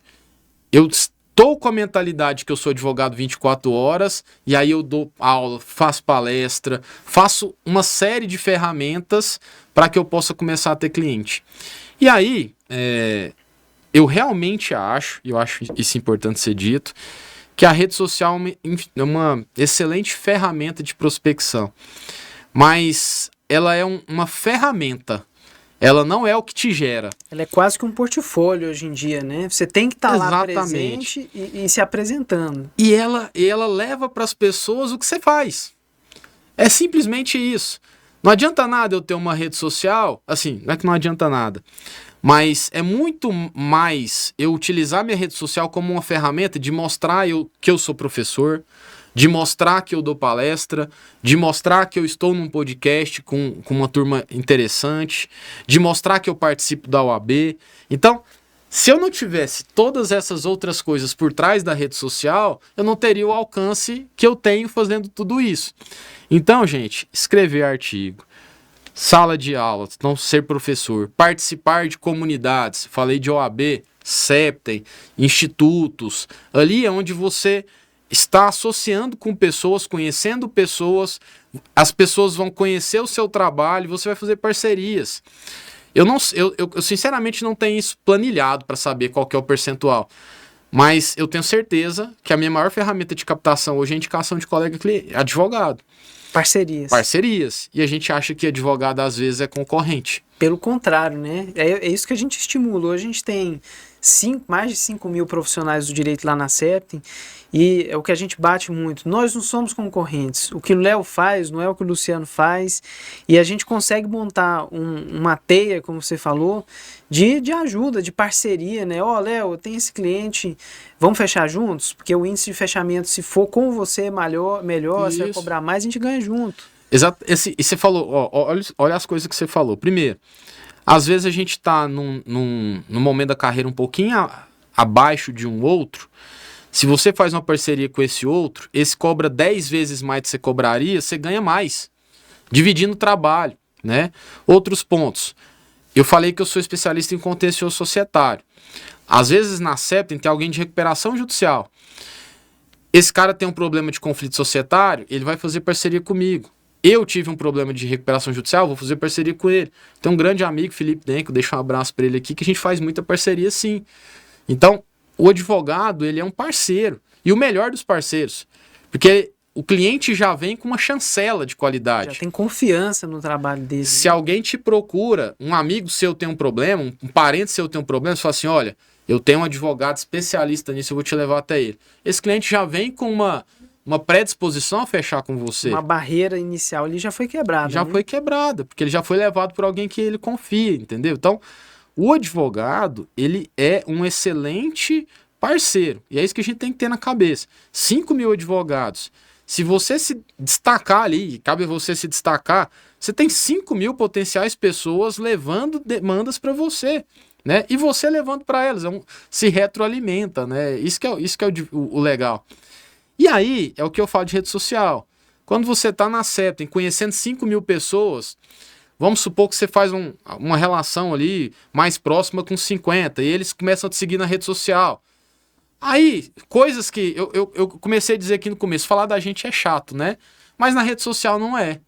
Eu estou com a mentalidade que eu sou advogado 24 horas, e aí eu dou aula, faço palestra, faço uma série de ferramentas para que eu possa começar a ter cliente. E aí, eu realmente acho, e eu acho isso importante ser dito, que a rede social é uma excelente ferramenta de prospecção. Mas ela é uma ferramenta. Ela não é o que te gera. Ela é quase que um portfólio hoje em dia, né? Você tem que estar lá presente e se apresentando. E ela leva para as pessoas o que você faz. É simplesmente isso. Não adianta nada eu ter uma rede social, assim, não é que não adianta nada, mas é muito mais eu utilizar minha rede social como uma ferramenta de mostrar que eu sou professor, de mostrar que eu dou palestra, de mostrar que eu estou num podcast com uma turma interessante, de mostrar que eu participo da OAB. Então, Se eu não tivesse todas essas outras coisas por trás da rede social, eu não teria o alcance que eu tenho fazendo tudo isso. Então, gente, escrever artigo, sala de aula, não ser professor, participar de comunidades, falei de OAB, CEPTEM, institutos, ali é onde você está associando com pessoas, conhecendo pessoas, as pessoas vão conhecer o seu trabalho, você vai fazer parcerias. Eu sinceramente não tenho isso planilhado para saber qual que é o percentual, mas eu tenho certeza que a minha maior ferramenta de captação hoje é a indicação de colega advogado. Parcerias. E a gente acha que advogado às vezes é concorrente. Pelo contrário, né? É isso que a gente estimula. Hoje a gente tem mais de 5 mil profissionais do direito lá na CEPTEM e é o que a gente bate muito. Nós não somos concorrentes. O que o Léo faz não é o que o Luciano faz e a gente consegue montar uma teia, como você falou, de ajuda, de parceria, né? Ó, Léo, eu tenho esse cliente, vamos fechar juntos? Porque o índice de fechamento, se for com você, melhor você vai cobrar mais, a gente ganha junto. Exato. E você falou, olha as coisas que você falou. Primeiro, às vezes a gente está num momento da carreira um pouquinho abaixo de um outro. Se você faz uma parceria com esse outro, esse cobra 10 vezes mais do que você cobraria, você ganha mais. Dividindo o trabalho, né? Outros pontos. Eu falei que eu sou especialista em contencioso societário. Às vezes na CEPTEM tem alguém de recuperação judicial. Esse cara tem um problema de conflito societário, ele vai fazer parceria comigo. Eu tive um problema de recuperação judicial, vou fazer parceria com ele. Tem um grande amigo, Felipe Denco, deixa um abraço para ele aqui, que a gente faz muita parceria sim. Então, o advogado, ele é um parceiro. E o melhor dos parceiros. Porque o cliente já vem com uma chancela de qualidade. Já tem confiança no trabalho dele. Se alguém te procura, um amigo seu tem um problema, um parente seu tem um problema, você fala assim, olha, eu tenho um advogado especialista nisso, eu vou te levar até ele. Esse cliente já vem com uma predisposição a fechar com você. Uma barreira inicial ali já foi quebrada. Já foi quebrada, porque ele já foi levado por alguém que ele confia, entendeu? Então, o advogado, ele é um excelente parceiro. E é isso que a gente tem que ter na cabeça. 5 mil advogados. Se você se destacar ali, cabe você se destacar, você tem 5 mil potenciais pessoas levando demandas para você, né? E você levando para elas. Se retroalimenta, né? Isso que é o legal. E aí, é o que eu falo de rede social. Quando você está na CEPTEM, conhecendo 5 mil pessoas, vamos supor que você faz uma relação ali mais próxima com 50 e eles começam a te seguir na rede social. Aí, coisas que eu comecei a dizer aqui no começo, falar da gente é chato, né? Mas na rede social não é.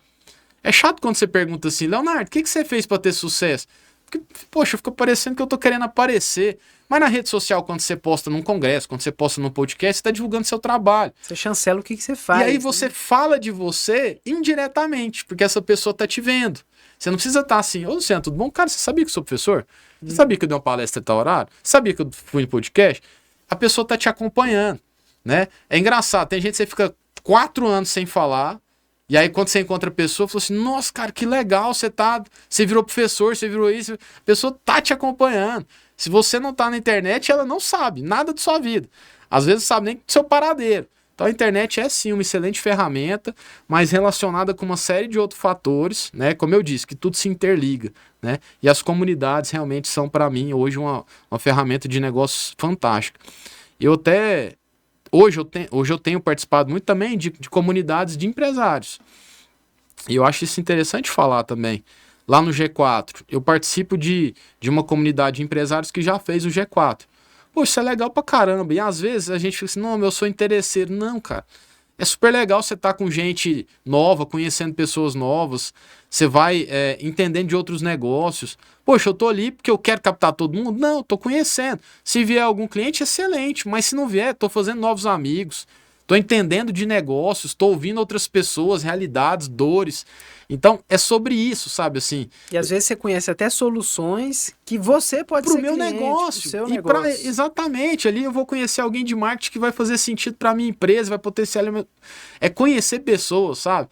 É chato quando você pergunta assim, Leonardo, o que você fez para ter sucesso? Porque, poxa, fica parecendo que eu tô querendo aparecer. Mas na rede social, quando você posta num congresso, quando você posta num podcast, você tá divulgando seu trabalho. Você chancela o que você faz. E aí você fala de você indiretamente, porque essa pessoa tá te vendo. Você não precisa estar assim, ô Luciano, tudo bom? Cara, você sabia que eu sou professor? Você sabia que eu dei uma palestra até horário? Sabia que eu fui no podcast? A pessoa tá te acompanhando, né? É engraçado, tem gente que você fica 4 anos sem falar, e aí quando você encontra a pessoa, fala assim, nossa, cara, que legal, você virou professor, você virou isso, a pessoa tá te acompanhando. Se você não tá na internet, ela não sabe nada da sua vida. Às vezes não sabe nem do seu paradeiro. Então a internet é sim uma excelente ferramenta, mas relacionada com uma série de outros fatores, né? Como eu disse, que tudo se interliga, né? E as comunidades realmente são para mim hoje uma ferramenta de negócio fantástica. Hoje eu tenho participado muito também de comunidades de empresários. E eu acho isso interessante falar também. Lá no G4, eu participo de uma comunidade de empresários que já fez o G4. Pô, isso é legal pra caramba. E às vezes a gente fica assim, não, eu sou interesseiro. Não, cara. É super legal você estar com gente nova, conhecendo pessoas novas. Você vai entendendo de outros negócios. Poxa, eu tô ali porque eu quero captar todo mundo? Não, eu tô conhecendo. Se vier algum cliente, excelente. Mas se não vier, tô fazendo novos amigos. Tô entendendo de negócios, tô ouvindo outras pessoas, realidades, dores. Então, é sobre isso, sabe, assim. E às vezes você conhece até soluções que você pode ser meu cliente, negócio. pro seu negócio. Exatamente, ali eu vou conhecer alguém de marketing que vai fazer sentido para minha empresa, vai potencializar. É conhecer pessoas, sabe?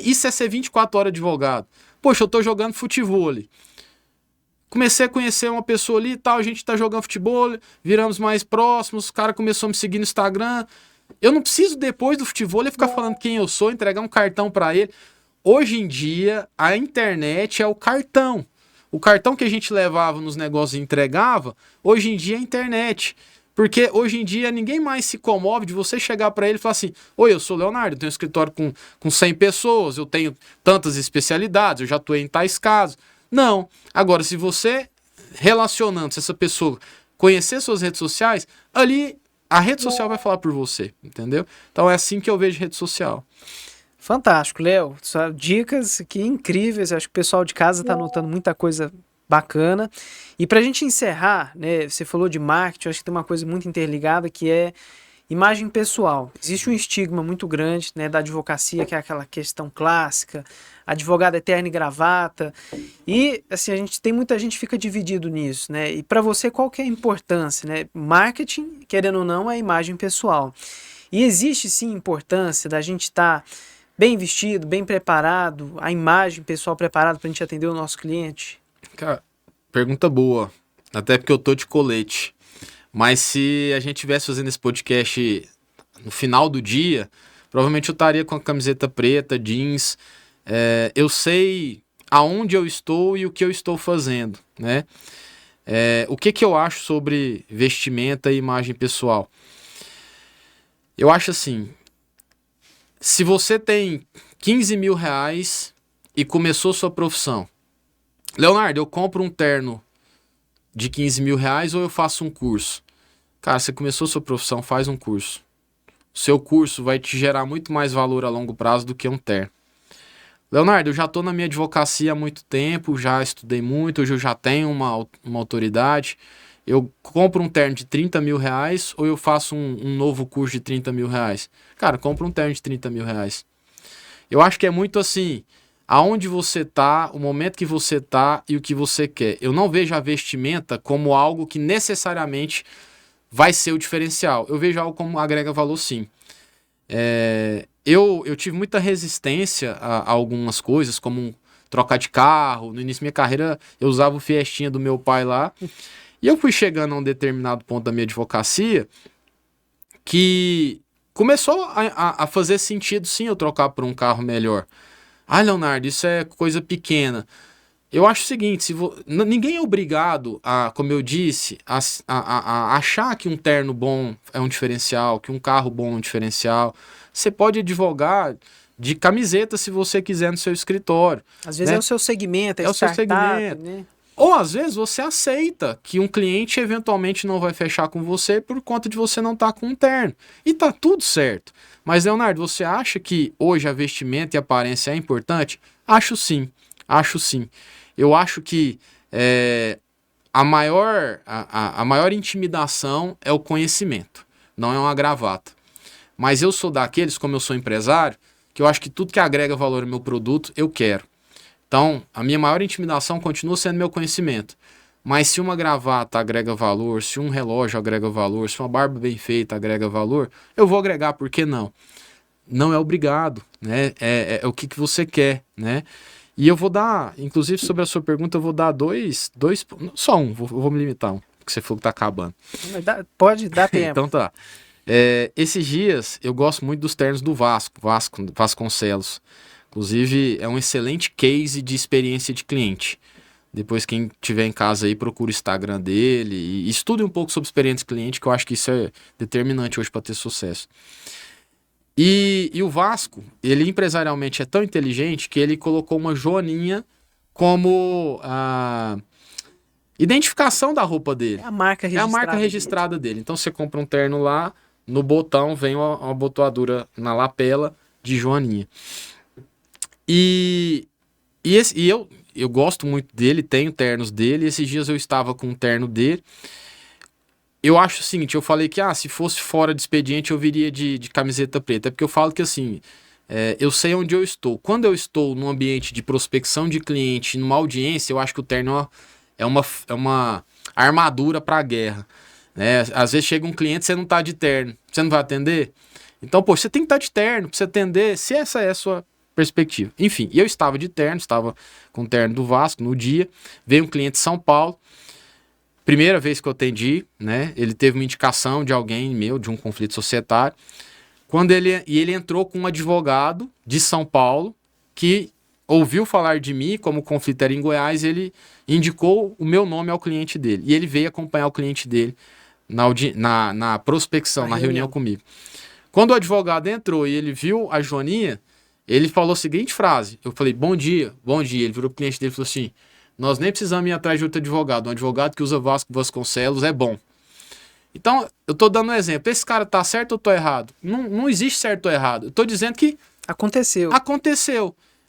Isso é ser 24 horas advogado. Poxa, eu tô jogando futebol ali. Comecei a conhecer uma pessoa ali e tal, a gente tá jogando futebol, viramos mais próximos, o cara começou a me seguir no Instagram. Eu não preciso, depois do futebol, ficar falando quem eu sou, entregar um cartão para ele. Hoje em dia, a internet é o cartão. O cartão que a gente levava nos negócios e entregava, hoje em dia é a internet. Porque hoje em dia ninguém mais se comove de você chegar para ele e falar assim: oi, eu sou o Leonardo, eu tenho um escritório com 100 pessoas, eu tenho tantas especialidades, eu já atuei em tais casos. Não. Agora, se você relacionando, se essa pessoa conhecer suas redes sociais, ali a rede social vai falar por você, entendeu? Então é assim que eu vejo rede social. Fantástico, Léo. Só dicas aqui incríveis. Acho que o pessoal de casa está anotando muita coisa bacana. E para a gente encerrar, né, você falou de marketing, eu acho que tem uma coisa muito interligada que é imagem pessoal. Existe um estigma muito grande, né, da advocacia, que é aquela questão clássica, advogado é terno e gravata. E assim, muita gente fica dividido nisso, né? E para você, qual que é a importância, né? Marketing, querendo ou não, é a imagem pessoal. E existe sim importância da gente estar bem vestido, bem preparado, a imagem pessoal preparada para a gente atender o nosso cliente? Cara, pergunta boa. Até porque eu tô de colete. Mas se a gente estivesse fazendo esse podcast no final do dia, provavelmente eu estaria com a camiseta preta, jeans. Eu sei aonde eu estou e o que eu estou fazendo, né? O que eu acho sobre vestimenta e imagem pessoal? Eu acho assim, se você tem 15 mil reais e começou sua profissão, Leonardo, eu compro um terno de 15 mil reais ou eu faço um curso? Cara, você começou sua profissão, faz um curso. O seu curso vai te gerar muito mais valor a longo prazo do que um terno. Leonardo, eu já estou na minha advocacia há muito tempo, já estudei muito, hoje eu já tenho uma autoridade. Eu compro um terno de 30 mil reais ou eu faço um novo curso de 30 mil reais? Cara, compra um terno de 30 mil reais. Eu acho que é muito assim, aonde você tá, o momento que você tá e o que você quer. Eu não vejo a vestimenta como algo que necessariamente vai ser o diferencial. Eu vejo algo como agrega valor, sim. Eu tive muita resistência a algumas coisas, como trocar de carro. No início da minha carreira, eu usava o Fiestinha do meu pai lá. E eu fui chegando a um determinado ponto da minha advocacia que começou a fazer sentido, sim, eu trocar por um carro melhor. Ah, Leonardo, isso é coisa pequena. Eu acho o seguinte, ninguém é obrigado a, como eu disse, a achar que um terno bom é um diferencial, que um carro bom é um diferencial. Você pode advogar de camiseta se você quiser no seu escritório. Às vezes né? é o seu segmento, é o seu segmento. Né? Ou às vezes você aceita que um cliente eventualmente não vai fechar com você por conta de você não estar com um terno. E tá tudo certo. Mas, Leonardo, você acha que hoje a vestimenta e a aparência é importante? Acho sim. Eu acho que a maior intimidação é o conhecimento, não é uma gravata. Mas eu sou daqueles, como eu sou empresário, que eu acho que tudo que agrega valor ao meu produto, eu quero. Então, a minha maior intimidação continua sendo meu conhecimento. Mas se uma gravata agrega valor, se um relógio agrega valor, se uma barba bem feita agrega valor, eu vou agregar, por que não? Não é obrigado, né? É o que você quer, né? E eu vou dar, inclusive sobre a sua pergunta, eu vou dar dois só um, vou me limitar um, porque você falou que tá acabando. Pode dar tempo. Então tá. Esses dias eu gosto muito dos ternos do Vasconcelos. Inclusive é um excelente case de experiência de cliente. Depois quem tiver em casa aí procura o Instagram dele e estude um pouco sobre experiência de cliente, que eu acho que isso é determinante hoje para ter sucesso. E o Vasco, ele empresarialmente é tão inteligente que ele colocou uma joaninha como a identificação da roupa dele. É a marca registrada. É a marca registrada dele. Então você compra um terno lá, no botão vem uma abotoadura na lapela de joaninha. E eu gosto muito dele, tenho ternos dele. Esses dias eu estava com um terno dele. Eu acho o seguinte, eu falei que se fosse fora de expediente eu viria de camiseta preta. É porque eu falo que assim, eu sei onde eu estou. Quando eu estou num ambiente de prospecção de cliente, numa audiência, eu acho que o terno é uma armadura para a guerra. Né? Às vezes chega um cliente e você não está de terno, você não vai atender? Então, você tem que estar de terno para você atender, se essa é a sua perspectiva. Enfim, eu estava de terno, estava com o terno do Vasco no dia, veio um cliente de São Paulo, primeira vez que eu atendi, né? Ele teve uma indicação de alguém meu, de um conflito societário. Ele entrou com um advogado de São Paulo que ouviu falar de mim, como o conflito era em Goiás, ele indicou o meu nome ao cliente dele. E ele veio acompanhar o cliente dele na prospecção, na reunião comigo. Quando o advogado entrou e ele viu a Joaninha, ele falou a seguinte frase. Eu falei, bom dia, bom dia. Ele virou pro cliente dele e falou assim, nós nem precisamos ir atrás de outro advogado. Um advogado que usa Vasco Vasconcelos é bom. Então, eu tô dando um exemplo. Esse cara tá certo ou tô errado? Não existe certo ou errado. Eu tô dizendo que aconteceu.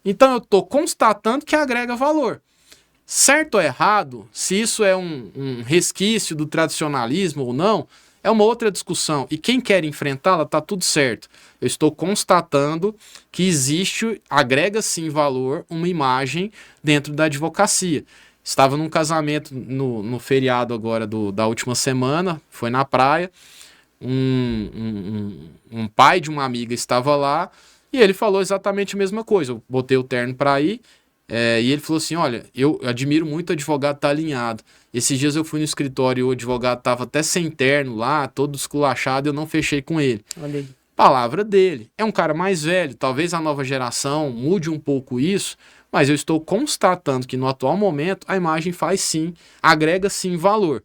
Então, eu tô constatando que agrega valor. Certo ou errado, se isso é um resquício do tradicionalismo ou não, é uma outra discussão. E quem quer enfrentá-la, tá tudo certo. Eu estou constatando que existe, agrega sim valor, uma imagem dentro da advocacia. Estava num casamento no feriado agora da última semana, foi na praia, um pai de uma amiga estava lá e ele falou exatamente a mesma coisa. Eu botei o terno para ir e ele falou assim, olha, eu admiro muito o advogado estar alinhado. Esses dias eu fui no escritório e o advogado estava até sem terno lá, todo esculachado, eu não fechei com ele. Olha aí. Palavra dele. É um cara mais velho, talvez a nova geração mude um pouco isso, mas eu estou constatando que no atual momento a imagem faz sim, agrega sim valor.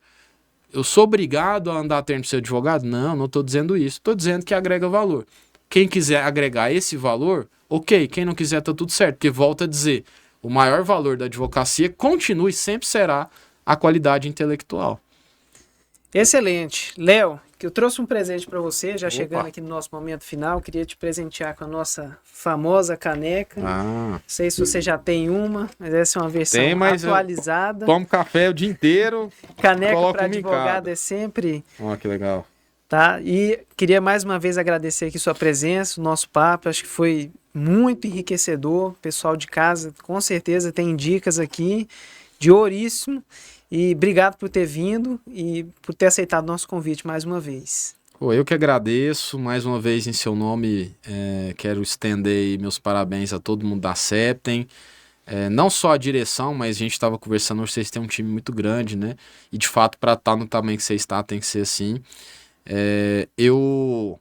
Eu sou obrigado a andar terno de ser advogado? Não estou dizendo isso. Estou dizendo que agrega valor. Quem quiser agregar esse valor, ok. Quem não quiser, tá tudo certo. Porque, volto a dizer, o maior valor da advocacia continua e sempre será a qualidade intelectual. Excelente. Léo, que eu trouxe um presente para você, já chegando aqui no nosso momento final, queria te presentear com a nossa famosa caneca. Não sei se você já tem uma, mas essa é uma versão atualizada. Tomo café o dia inteiro. Caneca para advogado é sempre... Que legal. Tá? E queria mais uma vez agradecer aqui sua presença, o nosso papo, acho que foi muito enriquecedor. O pessoal de casa com certeza tem dicas aqui de ouríssimo. E obrigado por ter vindo e por ter aceitado nosso convite mais uma vez. Eu que agradeço, mais uma vez em seu nome, quero estender meus parabéns a todo mundo da Septem, não só a direção, mas a gente estava conversando, vocês têm um time muito grande, né? E de fato, para estar no tamanho que você está, tem que ser assim. Eu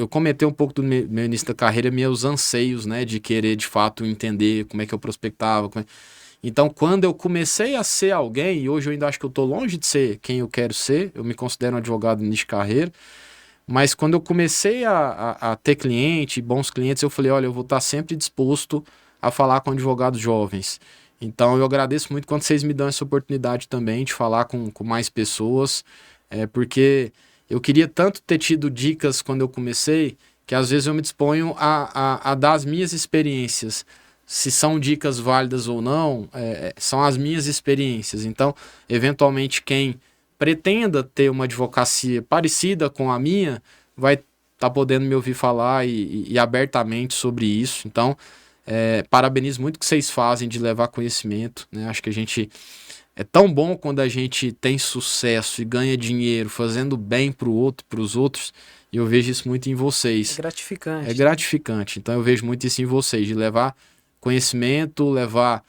comentei um pouco do meu início da carreira, meus anseios, né? De querer de fato entender como é que eu prospectava, Então, quando eu comecei a ser alguém, e hoje eu ainda acho que eu estou longe de ser quem eu quero ser, eu me considero um advogado de início de carreira, mas quando eu comecei a ter cliente, bons clientes, eu falei, olha, eu vou estar sempre disposto a falar com advogados jovens. Então, eu agradeço muito quando vocês me dão essa oportunidade também de falar com mais pessoas, porque eu queria tanto ter tido dicas quando eu comecei, que às vezes eu me disponho a dar as minhas experiências. Se são dicas válidas ou não, são as minhas experiências. Então, eventualmente, quem pretenda ter uma advocacia parecida com a minha, vai estar podendo me ouvir falar e abertamente sobre isso. Então, parabenizo muito o que vocês fazem de levar conhecimento, né? Acho que a gente... É tão bom quando a gente tem sucesso e ganha dinheiro fazendo bem para o outro, para os outros, e eu vejo isso muito em vocês. É gratificante. É gratificante. Então, eu vejo muito isso em vocês, de levar conhecimento, levar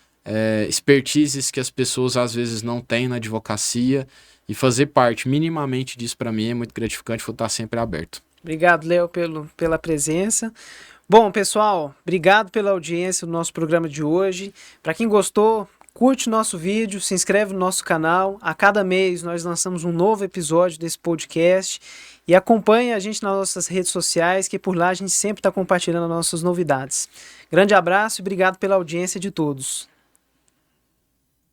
expertises que as pessoas às vezes não têm na advocacia e fazer parte minimamente disso para mim é muito gratificante, vou estar sempre aberto. Obrigado, Léo, pela presença. Bom, pessoal, obrigado pela audiência do nosso programa de hoje. Para quem gostou, curte o nosso vídeo, se inscreve no nosso canal. A cada mês nós lançamos um novo episódio desse podcast e acompanhe a gente nas nossas redes sociais, que por lá a gente sempre está compartilhando nossas novidades. Grande abraço e obrigado pela audiência de todos.